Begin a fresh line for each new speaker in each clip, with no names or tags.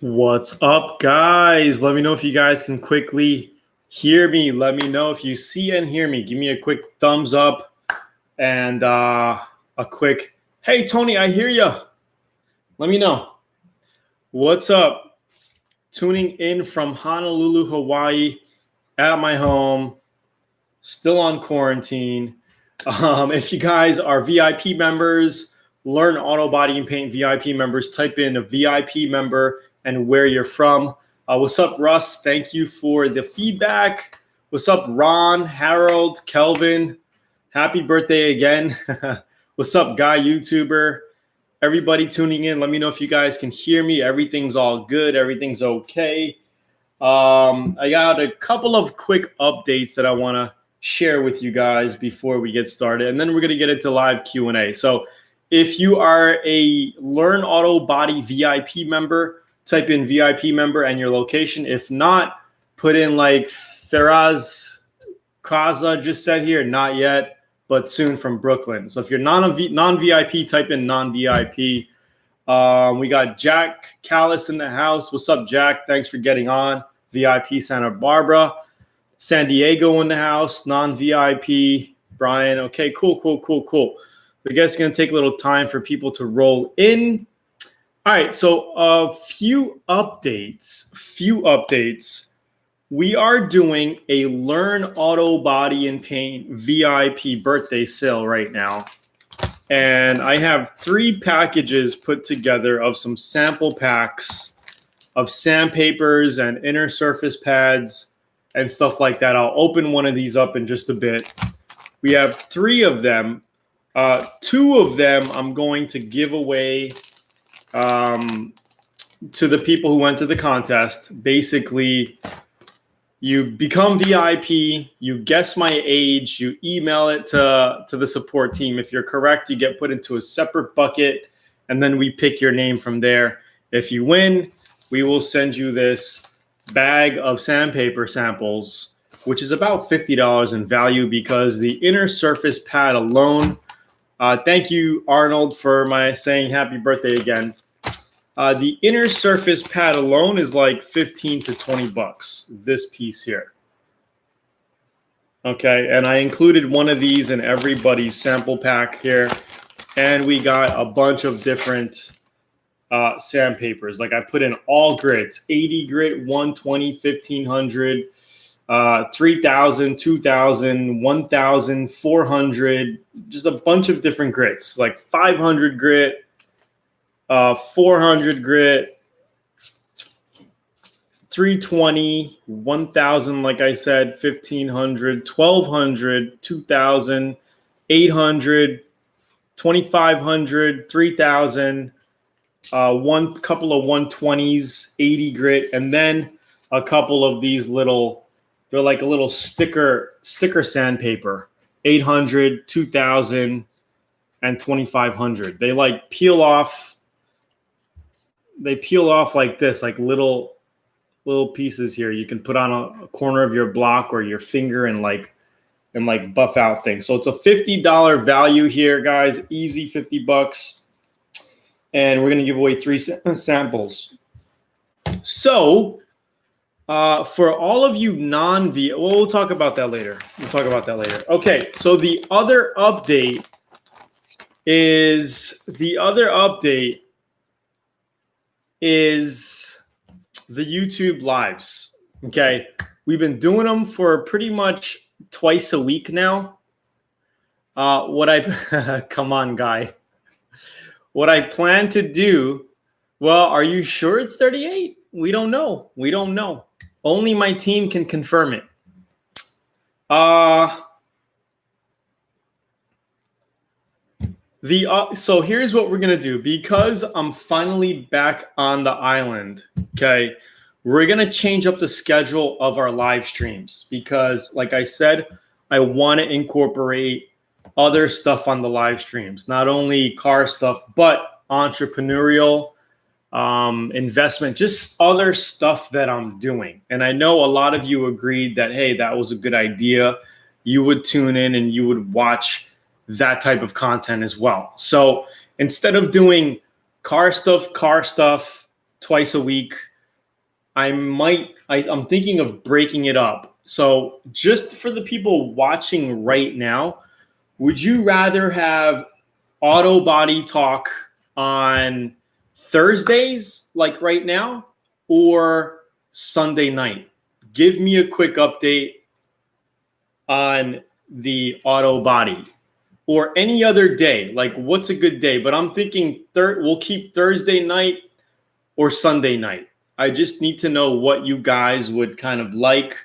What's up, guys? Let me know if you guys can quickly hear me. Let me know if you see and hear me. Give me a quick thumbs up and a quick, hey, Tony, I hear you. Let me know. What's up? Tuning in from Honolulu, Hawaii, at my home, still on quarantine. If you guys are VIP members, Learn Auto Body and Paint VIP members, type in a VIP member and where you're from. What's up, Russ? Thank you for the feedback. What's up, Ron, Harold, Kelvin? Happy birthday again. What's up, Guy YouTuber? Everybody tuning in, let me know if you guys can hear me. Everything's all good. Everything's okay. I got a couple of quick updates that I want to share with you guys before we get started, and then we're going to get into live Q&A. So if you are a Learn Auto Body VIP member, type in VIP member and your location. If not, put in like Faraz Kaza just said here, not yet, but soon from Brooklyn. So if you're non-VIP, type in non-VIP. We got Jack Callis in the house. What's up, Jack? Thanks for getting on. VIP Santa Barbara. San Diego in the house, non-VIP. Brian, okay, cool. I guess it's going to take a little time for people to roll in. All right, so a few updates. We are doing a Learn Auto Body and Paint VIP birthday sale right now. And I have 3 packages put together of some sample packs of sandpapers and inner surface pads and stuff like that. I'll open one of these up in just a bit. We have 3 of them. 2 of them I'm going to give away to the people who went to the contest. Basically, you become VIP, you guess my age, you email it to the support team. If you're correct, you get put into a separate bucket, and then we pick your name from there. If you win, we will send you this bag of sandpaper samples, which is about $50 in value because the inner surface pad alone, thank you, Arnold, for my saying happy birthday again. The inner surface pad alone is like 15 to 20 bucks, this piece here. Okay, and I included one of these in everybody's sample pack here. And we got a bunch of different sandpapers. Like I put in all grits, 80 grit, 120, 1500, 3000, 2000, 1000, 400, just a bunch of different grits, like 500 grit, 400 grit, 320, 1000, like I said, 1500, 1200, 2000, 800, 2500, 3000, one couple of 120s, 80 grit, and then a couple of these little, they're like a little sticker sandpaper, 800, 2000, and 2500. They like peel off. They peel off like this, like little pieces here. You can put on a corner of your block or your finger and like buff out things. So it's a $50 value here, guys. Easy 50 bucks. And we're going to give away 3 samples. So for all of you non-VIP, well, we'll talk about that later. Okay, so the other update is the YouTube lives. Okay, we've been doing them for pretty much twice a week now. Come on, Guy. What I plan to do, well, are you sure it's 38? We don't know. Only my team can confirm it. So here's what we're going to do. Because I'm finally back on the island, okay, we're going to change up the schedule of our live streams because, like I said, I want to incorporate other stuff on the live streams, not only car stuff, but entrepreneurial, investment, just other stuff that I'm doing. And I know a lot of you agreed that, hey, that was a good idea. You would tune in and you would watch that type of content as well. So instead of doing car stuff twice a week, I'm thinking of breaking it up. So just for the people watching right now, would you rather have auto body talk on Thursdays, like right now, or Sunday night? Give me a quick update on the auto body, or any other day. Like, what's a good day? But I'm thinking we'll keep Thursday night or Sunday night. I just need to know what you guys would kind of like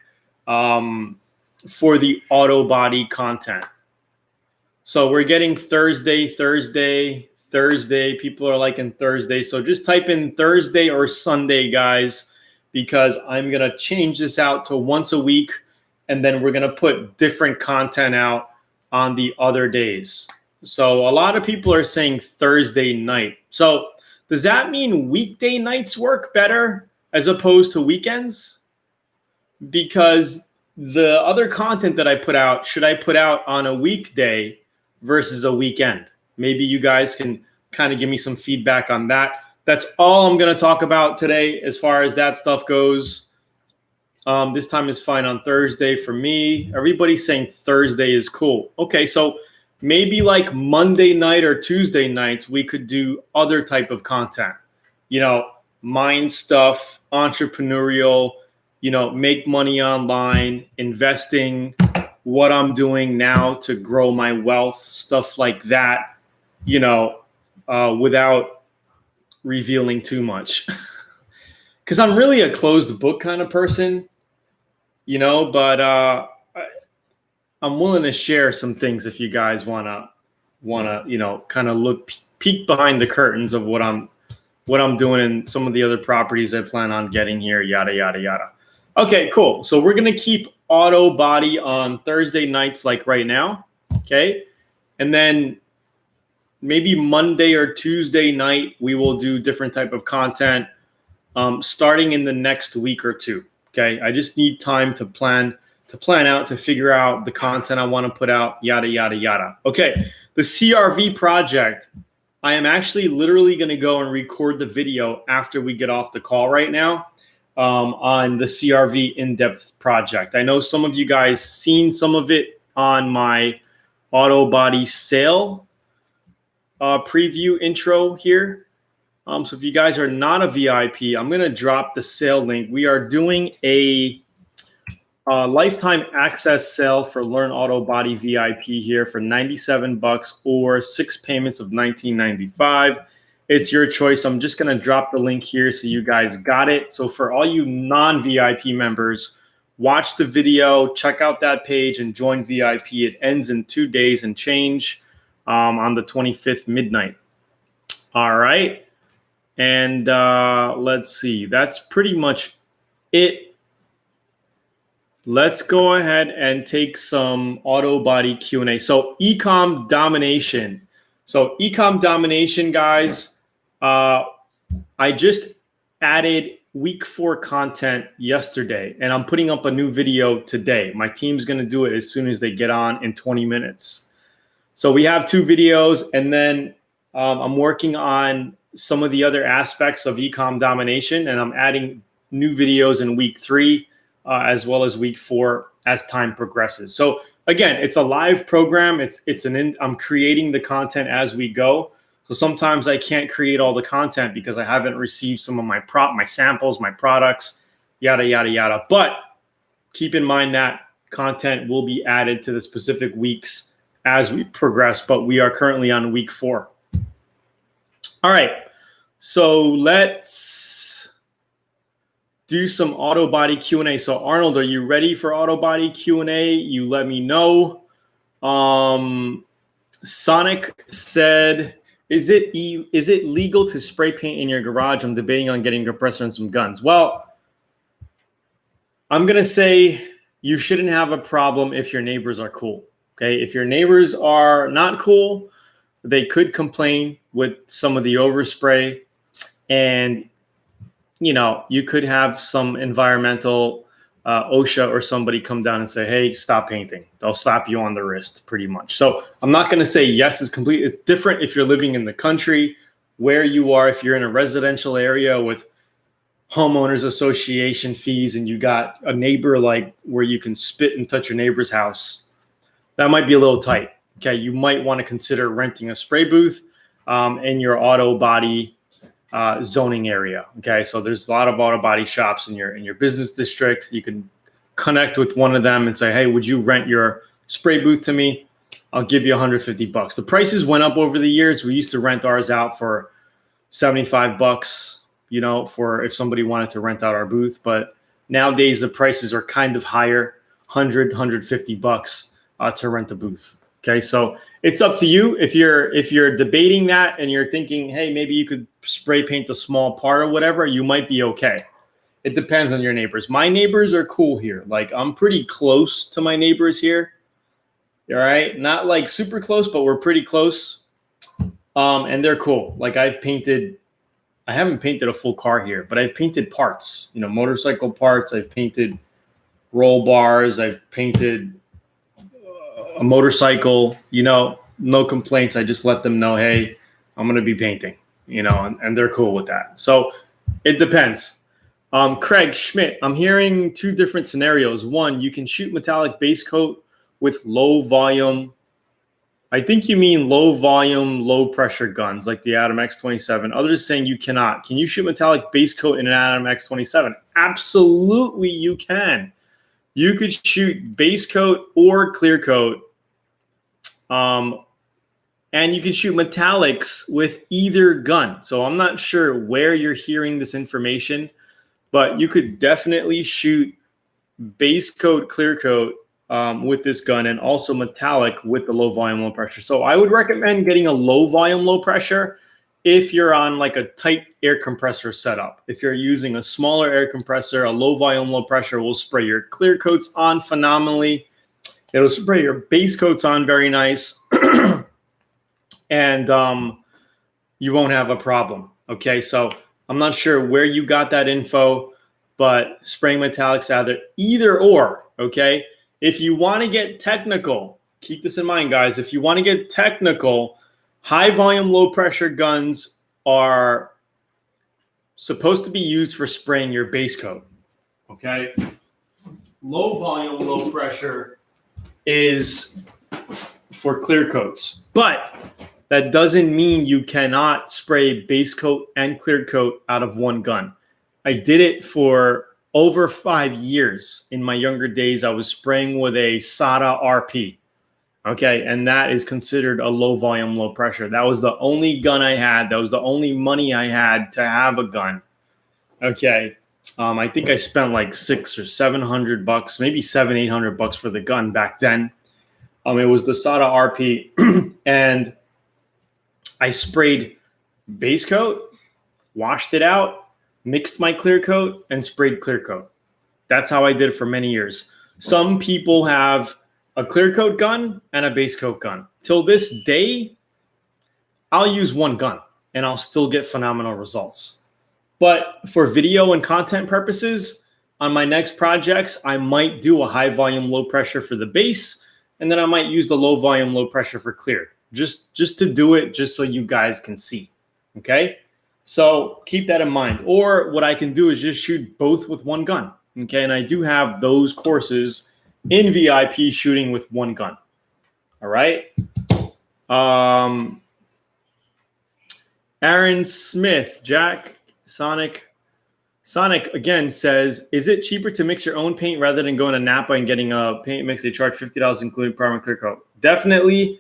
for the auto body content. So we're getting Thursday. People are liking Thursday. So just type in Thursday or Sunday, guys, because I'm going to change this out to once a week, and then we're going to put different content out on the other days. So a lot of people are saying Thursday night. So does that mean weekday nights work better as opposed to weekends? Because the other content that I put out, should I put out on a weekday versus a weekend? Maybe you guys can kind of give me some feedback on that. That's all I'm going to talk about today as far as that stuff goes. This time is fine on Thursday for me. Everybody's saying Thursday is cool. Okay, so maybe like Monday night or Tuesday nights, we could do other type of content. You know, mind stuff, entrepreneurial, you know, make money online, investing, what I'm doing now to grow my wealth, stuff like that, you know, without revealing too much. Because I'm really a closed book kind of person, you know, but I'm willing to share some things if you guys wanna, you know, kind of peek behind the curtains of what I'm doing and some of the other properties I plan on getting here, yada, yada, yada. Okay, cool. So we're going to keep auto body on Thursday nights like right now, okay? And then maybe Monday or Tuesday night, we will do different type of content starting in the next week or two, okay? I just need time to plan out, to figure out the content I want to put out, yada, yada, yada. Okay, the CRV project, I am actually literally going to go and record the video after we get off the call right now. On the CRV in-depth project. I know some of you guys seen some of it on my auto body sale preview intro here. So if you guys are not a VIP, I'm going to drop the sale link. We are doing a lifetime access sale for Learn Auto Body VIP here for $97 or 6 payments of $19.95. It's your choice. I'm just going to drop the link here so you guys got it. So for all you non-VIP members, watch the video, check out that page, and join VIP. It ends in 2 days and change on the 25th midnight. All right. And let's see. That's pretty much it. Let's go ahead and take some auto body Q&A. So E-Com Domination. So E-Com Domination, guys. I just added week 4 content yesterday, and I'm putting up a new video today. My team's going to do it as soon as they get on in 20 minutes. So we have 2 videos, and then I'm working on some of the other aspects of E-Com Domination, and I'm adding new videos in week 3 as well as week 4 as time progresses. So again, it's a live program. I'm creating the content as we go. So sometimes I can't create all the content because I haven't received some of my samples, my products, yada, yada, yada. But keep in mind that content will be added to the specific weeks as we progress, but we are currently on week 4. All right, so let's do some auto body Q&A. So Arnold, are you ready for auto body Q&A? You let me know. Sonic said, Is it legal to spray paint in your garage? I'm debating on getting a compressor and some guns. Well, I'm going to say you shouldn't have a problem if your neighbors are cool. Okay. If your neighbors are not cool, they could complain with some of the overspray, and, you know, you could have some environmental OSHA or somebody come down and say, hey, stop painting. They'll slap you on the wrist pretty much. So I'm not going to say yes is complete. It's different if you're living in the country where you are. If you're in a residential area with homeowners association fees and you got a neighbor like where you can spit and touch your neighbor's house, that might be a little tight. Okay, you might want to consider renting a spray booth in your auto body zoning area. Okay, so there's a lot of auto body shops in your business district. You can connect with one of them and say, hey, would you rent your spray booth to me? I'll give you $150. The prices went up over the years. We used to rent ours out for $75, you know, for if somebody wanted to rent out our booth. But nowadays the prices are kind of higher, $150 to rent the booth. Okay, so it's up to you. If you're debating that and you're thinking, hey, maybe you could spray paint a small part or whatever, you might be okay. It depends on your neighbors. My neighbors are cool here. Like, I'm pretty close to my neighbors here. All right, not like super close, but we're pretty close. And they're cool. Like, I haven't painted a full car here, but I've painted parts, you know, motorcycle parts. I've painted roll bars. I've painted a motorcycle, you know, no complaints. I just let them know, hey, I'm going to be painting, you know, and they're cool with that. So it depends. Craig Schmidt, I'm hearing two different scenarios. One, you can shoot metallic base coat with low volume. I think you mean low volume, low pressure guns like the Atom X27. Others saying you cannot. Can you shoot metallic base coat in an Atom X27? Absolutely, you can. You could shoot base coat or clear coat. And you can shoot metallics with either gun. So I'm not sure where you're hearing this information, but you could definitely shoot base coat, clear coat with this gun, and also metallic with the low volume, low pressure. So I would recommend getting a low volume, low pressure if you're on like a tight air compressor setup. If you're using a smaller air compressor, a low volume, low pressure will spray your clear coats on phenomenally. It'll spray your base coats on very nice. And you won't have a problem. Okay, so I'm not sure where you got that info, but spraying metallics either or, okay? If you want to get technical, keep this in mind, guys. If you want to get technical, high volume, low pressure guns are supposed to be used for spraying your base coat, okay? Low volume, low pressure is for clear coats, but that doesn't mean you cannot spray base coat and clear coat out of one gun. I did it for over 5 years. In my younger days, I was spraying with a Zoolaa RP. Okay, and that is considered a low volume, low pressure. That was the only gun I had. That was the only money I had to have a gun. Okay, I think I spent like $600 or $700, maybe $700-800 for the gun back then. It was the Zoolaa RP, and I sprayed base coat, washed it out, mixed my clear coat, and sprayed clear coat. That's how I did it for many years. Some people have a clear coat gun and a base coat gun. Till this day, I'll use one gun and I'll still get phenomenal results. But for video and content purposes, on my next projects, I might do a high volume, low pressure for the base, and then I might use the low volume, low pressure for clear. Just to do it, just so you guys can see, okay? So keep that in mind. Or what I can do is just shoot both with one gun, okay? And I do have those courses in VIP shooting with one gun, all right? Aaron Smith, Jack, Sonic again says, is it cheaper to mix your own paint rather than going to NAPA and getting a paint mix? They charge $50 including primer and clear coat. Definitely.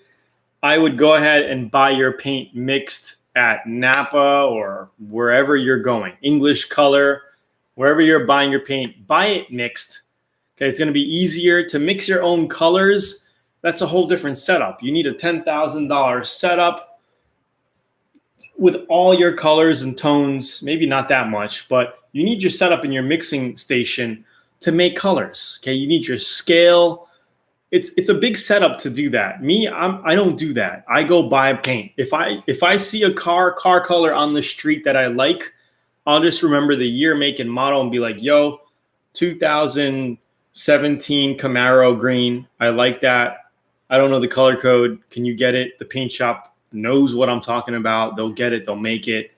I would go ahead and buy your paint mixed at NAPA or wherever you're going. English Color, wherever you're buying your paint, buy it mixed. Okay, it's going to be easier to mix your own colors. That's a whole different setup. You need a $10,000 setup with all your colors and tones. Maybe not that much, but you need your setup in your mixing station to make colors. Okay, you need your scale. It's a big setup to do that. Me, I don't do that. I go buy paint. If I see a car color on the street that I like, I'll just remember the year, make, and model and be like, yo, 2017 Camaro green. I like that. I don't know the color code. Can you get it? The paint shop knows what I'm talking about. They'll get it. They'll make it.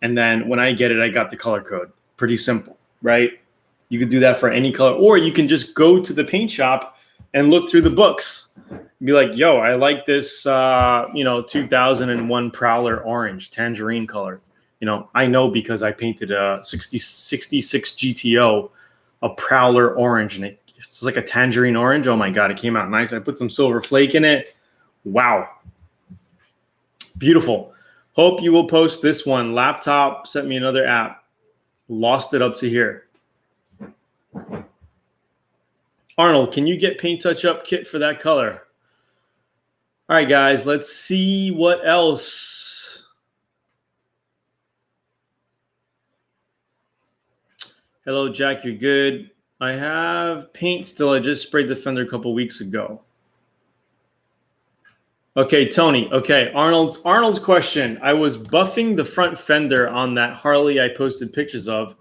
And then when I get it, I got the color code. Pretty simple, right? You could do that for any color, or you can just go to the paint shop and look through the books. Be like, yo, I like this, 2001 Prowler orange, tangerine color. I know because I painted a 66 GTO, a Prowler orange, and it's like a tangerine orange. Oh my God, it came out nice. I put some silver flake in it. Wow. Beautiful. Hope you will post this one. Laptop sent me another app. Lost it up to here. Arnold, can you get paint touch-up kit for that color? All right, guys, let's see what else. Hello, Jack, you're good. I have paint still. I just sprayed the fender a couple weeks ago. Okay, Tony. Okay, Arnold's question. I was buffing the front fender on that Harley I posted pictures of,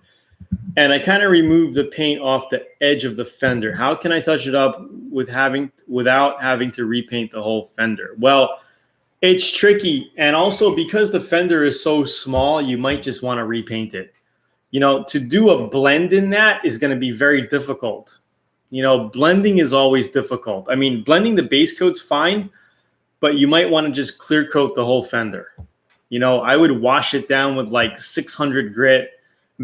and I kind of removed the paint off the edge of the fender. How can I touch it up without having to repaint the whole fender? Well, it's tricky, and also because the fender is so small, you might just want to repaint it. To do a blend in that is going to be very difficult. Blending is always difficult. I mean, blending the base coat's fine, but you might want to just clear coat the whole fender. I would wash it down with like 600 grit,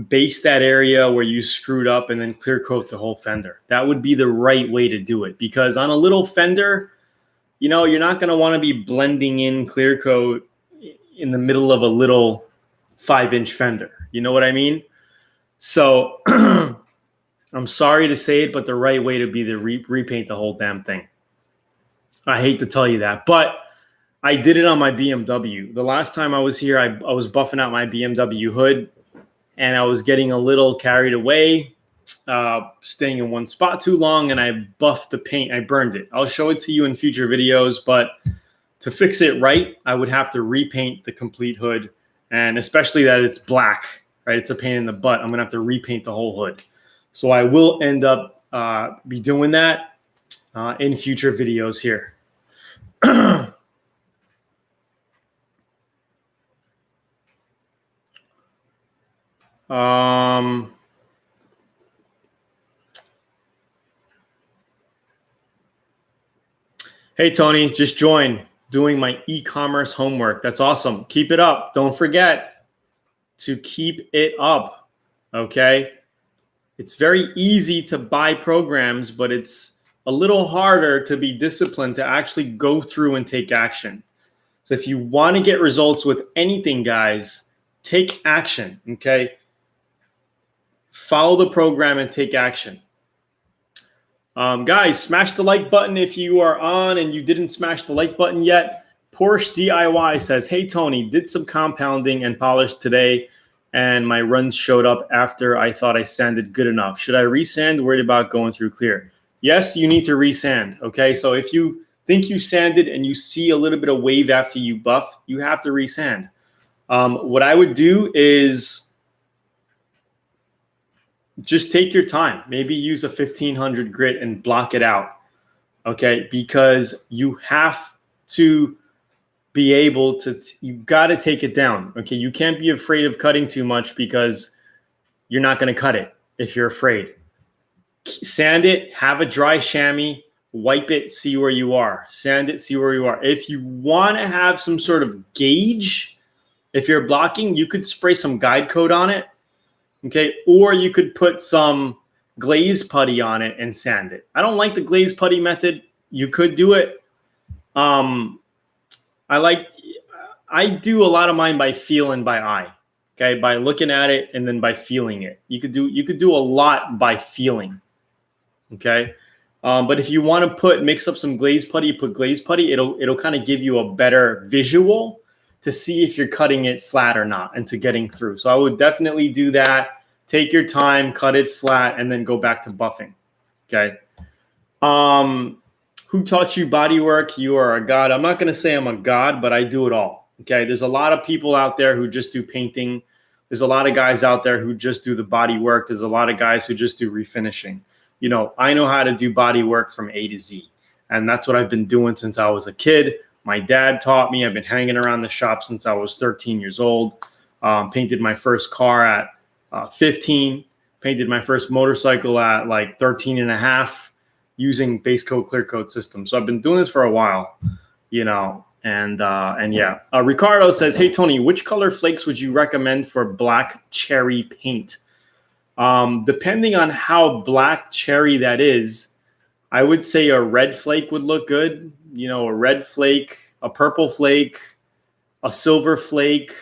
base that area where you screwed up, and then clear coat the whole fender. That would be the right way to do it, because on a little fender, you're not going to want to be blending in clear coat in the middle of a little 5-inch fender. You know what I mean? So I'm sorry to say it, but the right way to be to repaint the whole damn thing. I hate to tell you that, but I did it on my BMW. The last time I was here, I was buffing out my BMW hood, and I was getting a little carried away, staying in one spot too long, and I buffed the paint. I burned it. I'll show it to you in future videos, but to fix it right, I would have to repaint the complete hood, and especially that it's black, right? It's a pain in the butt. I'm going to have to repaint the whole hood. So I will end up be doing that in future videos here. Hey, Tony, just joined doing my e-commerce homework. That's awesome. Keep it up. Don't forget to keep it up, okay? It's very easy to buy programs, but it's a little harder to be disciplined to actually go through and take action. So if you want to get results with anything, guys, take action, okay? Follow the program and take action. Guys, smash the like button if you are on and you didn't smash the like button yet. Porsche DIY says, hey, Tony, did some compounding and polish today, and my runs showed up after I thought I sanded good enough. Should I resand? Worried about going through clear. Yes, you need to resand, okay? So if you think you sanded and you see a little bit of wave after you buff, you have to resand. What I would do is just take your time. Maybe use a 1500 grit and block it out, okay? Because you have to be able to, you got to take it down, okay? You can't be afraid of cutting too much because you're not going to cut it if you're afraid. Sand it, have a dry chamois, wipe it, see where you are. Sand it, see where you are. If you want to have some sort of gauge, if you're blocking, you could spray some guide coat on it, okay? Or you could put some glaze putty on it and sand it. I don't like the glaze putty method. You could do it. I do a lot of mine by feel and by eye, okay? By looking at it and then by feeling it. You could do a lot by feeling, okay? But if you want to mix up some glaze putty, put glaze putty, it'll kind of give you a better visual to see if you're cutting it flat or not and to getting through. So I would definitely do that. Take your time, cut it flat, and then go back to buffing, okay? Who taught you body work? You are a god. I'm not going to say I'm a god, but I do it all, okay? There's a lot of people out there who just do painting. There's a lot of guys out there who just do the body work. There's a lot of guys who just do refinishing. I know how to do body work from A to Z, and that's what I've been doing since I was a kid. My dad taught me. I've been hanging around the shop since I was 13 years old. Painted my first car at 15. Painted my first motorcycle at like 13 and a half using base coat, clear coat system. So I've been doing this for a while, you know, and yeah. Ricardo says, hey, Tony, which color flakes would you recommend for black cherry paint? Depending on how black cherry that is, I would say a red flake would look good. You know, a red flake, a purple flake, a silver flake.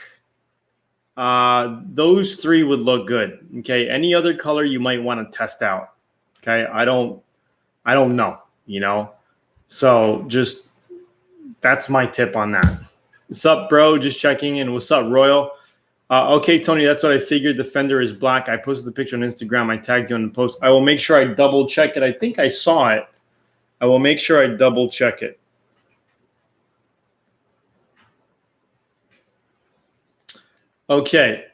Those three would look good. Okay. Any other color you might want to test out. Okay. I don't know, you know, so just, that's my tip on that. What's up, bro? Just checking in. What's up, Royal? Okay, Tony, that's what I figured. The fender is black. I posted the picture on Instagram. I tagged you in the post. I will make sure I double check it. I think I saw it. I will make sure I double check it. Okay.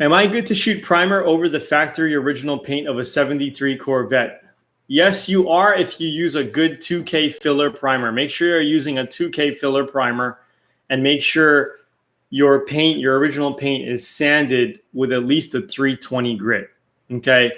Am I good to shoot primer over the factory original paint of a 73 Corvette? Yes, you are if you use a good 2K filler primer. Make sure you're using a 2K filler primer and make sure your paint, your original paint is sanded with at least a 320 grit. Okay.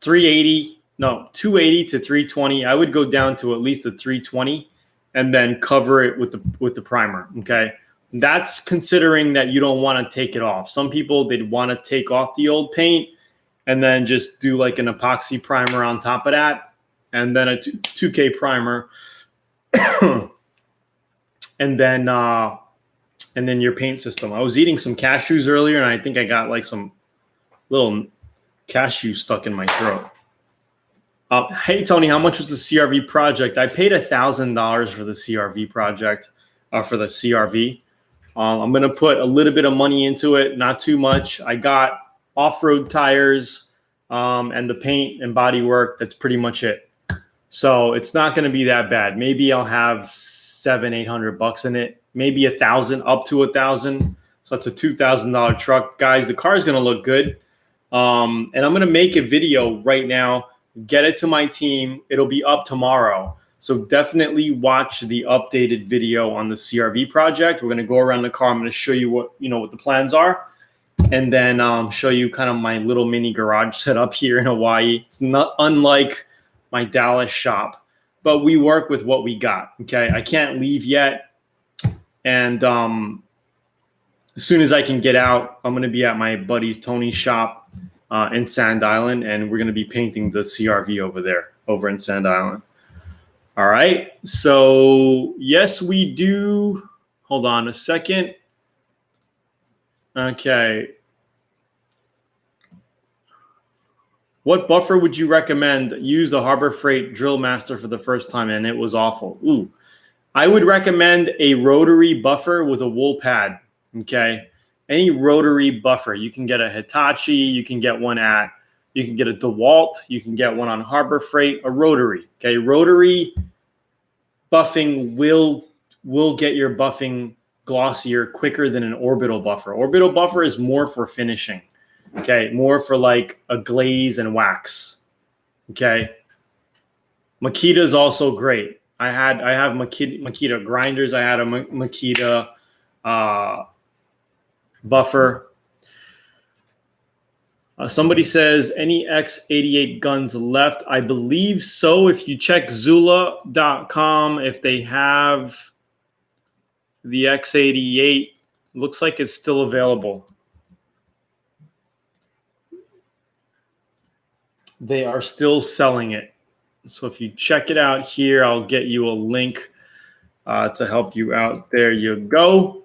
280 to 320. I would go down to at least a 320 and then cover it with the primer. Okay. That's considering that you don't want to take it off. Some people, they'd want to take off the old paint and then just do like an epoxy primer on top of that, and then a 2K primer, and then your paint system. I was eating some cashews earlier, and I think I got like some little cashew stuck in my throat. Hey, Tony, how much was the CRV project? I paid $1,000 for the CRV project, for the CRV. I'm going to put a little bit of money into it, not too much. I got off-road tires and the paint and body work. That's pretty much it. So it's not going to be that bad. Maybe I'll have $700-800 in it. Maybe 1,000, up to 1,000. So that's a $2,000 truck. Guys, the car is going to look good. And I'm going to make a video right now, get it to my team. It'll be up tomorrow. So definitely watch the updated video on the CRV project. We're going to go around the car. I'm going to show you what the plans are, and then show you kind of my little mini garage setup here in Hawaii. It's not unlike my Dallas shop, but we work with what we got. Okay, I can't leave yet, and as soon as I can get out, I'm going to be at my buddy's Tony's shop in Sand Island, and we're going to be painting the CRV over in Sand Island. All right, so yes, we do. Hold on a second. Okay. What buffer would you recommend? Use the Harbor Freight Drill Master for the first time, and it was awful. Ooh, I would recommend a rotary buffer with a wool pad. Okay, any rotary buffer. You can get a Hitachi. You can get one at. You can get a DeWalt. You can get one on Harbor Freight. A rotary. Okay, rotary buffing will get your buffing glossier quicker than an orbital buffer. Orbital buffer is more for finishing. Okay, more for like a glaze and wax. Okay, Makita is also great. I have Makita grinders. I had a Makita buffer. Somebody says, any X88 guns left? I believe so. If you check Zoolaa.com, if they have the X88, looks like it's still available. They are still selling it. So if you check it out here, I'll get you a link to help you out. There you go.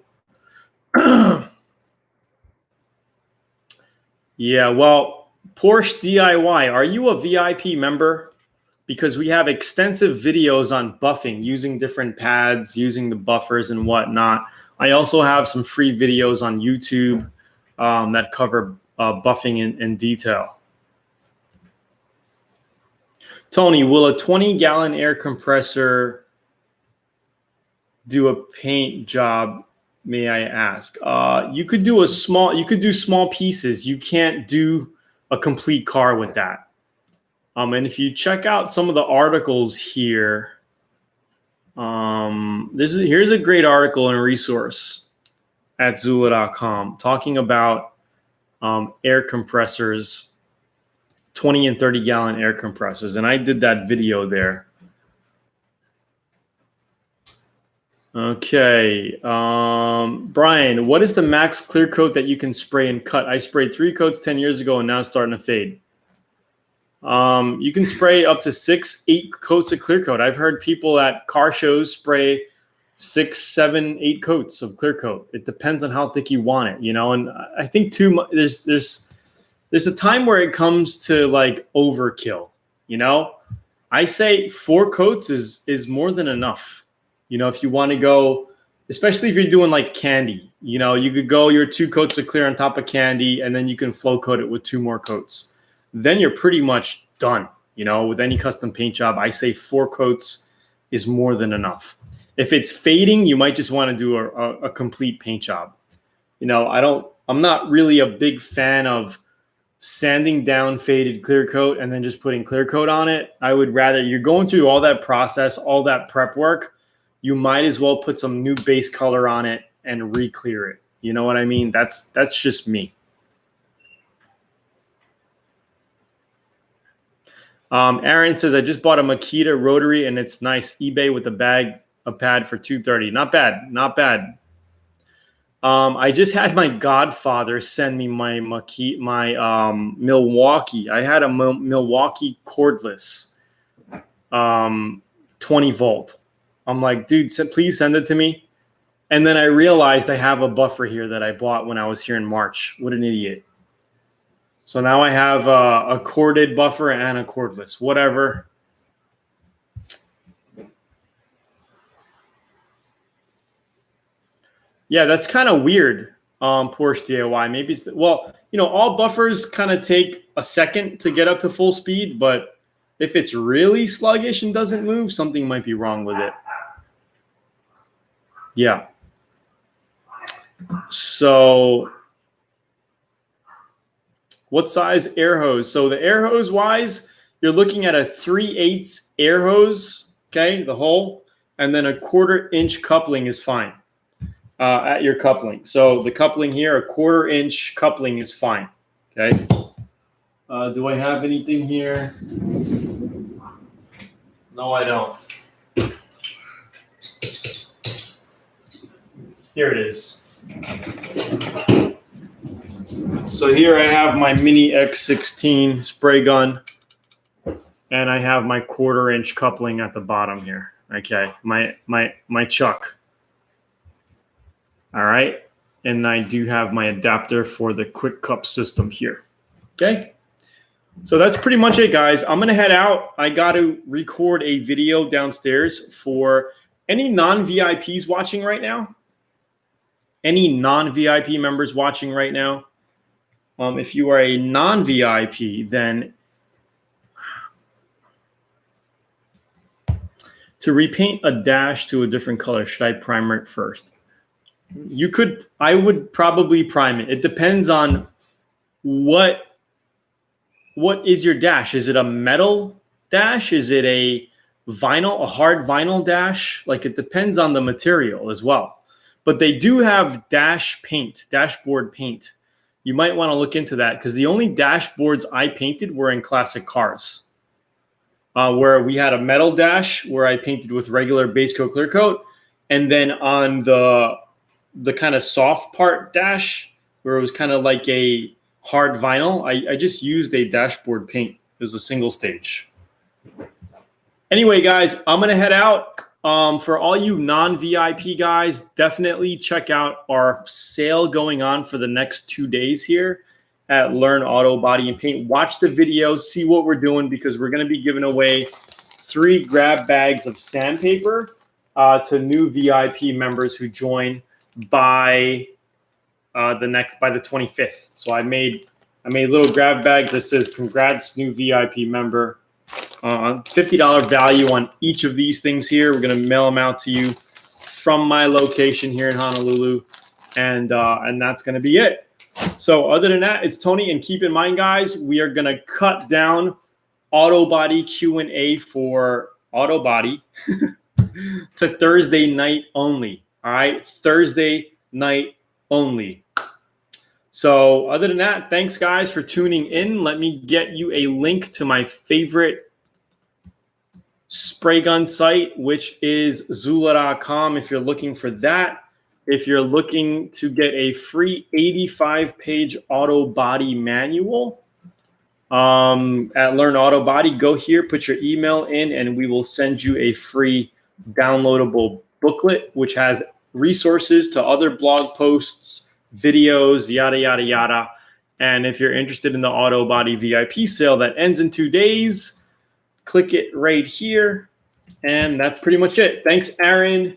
Yeah, well, Porsche DIY, are you a VIP member? Because we have extensive videos on buffing, using different pads, using the buffers and whatnot. I also have some free videos on YouTube that cover buffing in detail. Tony, will a 20-gallon air compressor do a paint job? May I ask? You could do small pieces. You can't do a complete car with that. And if you check out some of the articles here, here's a great article and resource. at Zoolaa.com talking about air compressors, 20 and 30 gallon air compressors. And I did that video there. Okay. Brian, what is the max clear coat that you can spray and cut? I sprayed 3 coats 10 years ago and now it's starting to fade. You can spray up to 6, 8 coats of clear coat. I've heard people at car shows spray 6, 7, 8 coats of clear coat. It depends on how thick you want it, you know. And I think there's a time where it comes to like overkill, you know. I say 4 coats is more than enough. You know, if you want to go, especially if you're doing like candy, you know, you could go your 2 coats of clear on top of candy, and then you can flow coat it with 2 more coats. Then you're pretty much done, you know, with any custom paint job. I say 4 coats is more than enough. If it's fading, you might just want to do a complete paint job. You know, I'm not really a big fan of sanding down faded clear coat and then just putting clear coat on it. I would rather, you're going through all that process, all that prep work, you might as well put some new base color on it and re-clear it. You know what I mean? That's just me. Aaron says, I just bought a Makita rotary and it's nice. eBay with a pad for $230. Not bad. Not bad. I just had my godfather send me my Milwaukee. I had a Milwaukee cordless 20 volt. I'm like, dude, please send it to me. And then I realized I have a buffer here that I bought when I was here in March. What an idiot. So now I have a corded buffer and a cordless, whatever. Yeah, that's kind of weird, Porsche DIY. Maybe it's, well, you know, all buffers kind of take a second to get up to full speed, but if it's really sluggish and doesn't move, something might be wrong with it. Yeah. So what size air hose? So the air hose wise, you're looking at a 3/8 air hose, okay, the hole, and then a 1/4 inch coupling is fine at your coupling. So the coupling here, a 1/4 inch coupling is fine, okay? Do I have anything here? No, I don't. Here it is. So here I have my Mini X16 spray gun, and I have my 1/4 inch coupling at the bottom here. Okay, my chuck. All right, and I do have my adapter for the quick cup system here. Okay, so that's pretty much it, guys. I'm gonna head out. I got to record a video downstairs for any non-VIPs watching right now. Any non-VIP members watching right now. If you are a non-VIP, then to repaint a dash to a different color, should I primer it first? You could, I would probably prime it. It depends on what is your dash. Is it a metal dash? Is it a vinyl, a hard vinyl dash? Like, it depends on the material as well. But they do have dash paint, dashboard paint. You might want to look into that, because the only dashboards I painted were in classic cars, where we had a metal dash where I painted with regular base coat, clear coat, and then on the kind of soft part dash, where it was kind of like a hard vinyl, I just used a dashboard paint. It was a single stage. Anyway, guys, I'm gonna head out. For all you non-VIP guys, definitely check out our sale going on for the next 2 days here at Learn Auto Body and Paint. Watch the video, see what we're doing, because we're going to be giving away 3 grab bags of sandpaper to new VIP members who join by the 25th. So I made little grab bags that says "Congrats, new VIP member." $50 value on each of these things here. We're going to mail them out to you from my location here in Honolulu, and that's going to be it. So other than that, it's Tony, and keep in mind, guys, we are going to cut down auto body Q&A for auto body to Thursday night only. All right, Thursday night only. So other than that, thanks guys for tuning in. Let me get you a link to my favorite spray gun site, which is Zoolaa.com if you're looking for that. If you're looking to get a free 85-page auto body manual at Learn Auto Body, go here, put your email in, and we will send you a free downloadable booklet, which has resources to other blog posts, videos, yada, yada, yada. And if you're interested in the Auto Body VIP sale that ends in 2 days, click it right here. And that's pretty much it. Thanks, Aaron,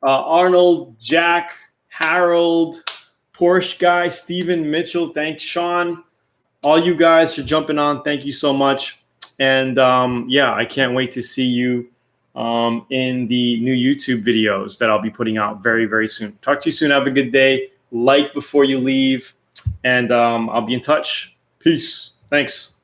Arnold, Jack, Harold, Porsche Guy, Stephen, Mitchell. Thanks, Sean. All you guys for jumping on. Thank you so much. And yeah, I can't wait to see you in the new YouTube videos that I'll be putting out very, very soon. Talk to you soon. Have a good day. Like before you leave. And I'll be in touch. Peace. Thanks.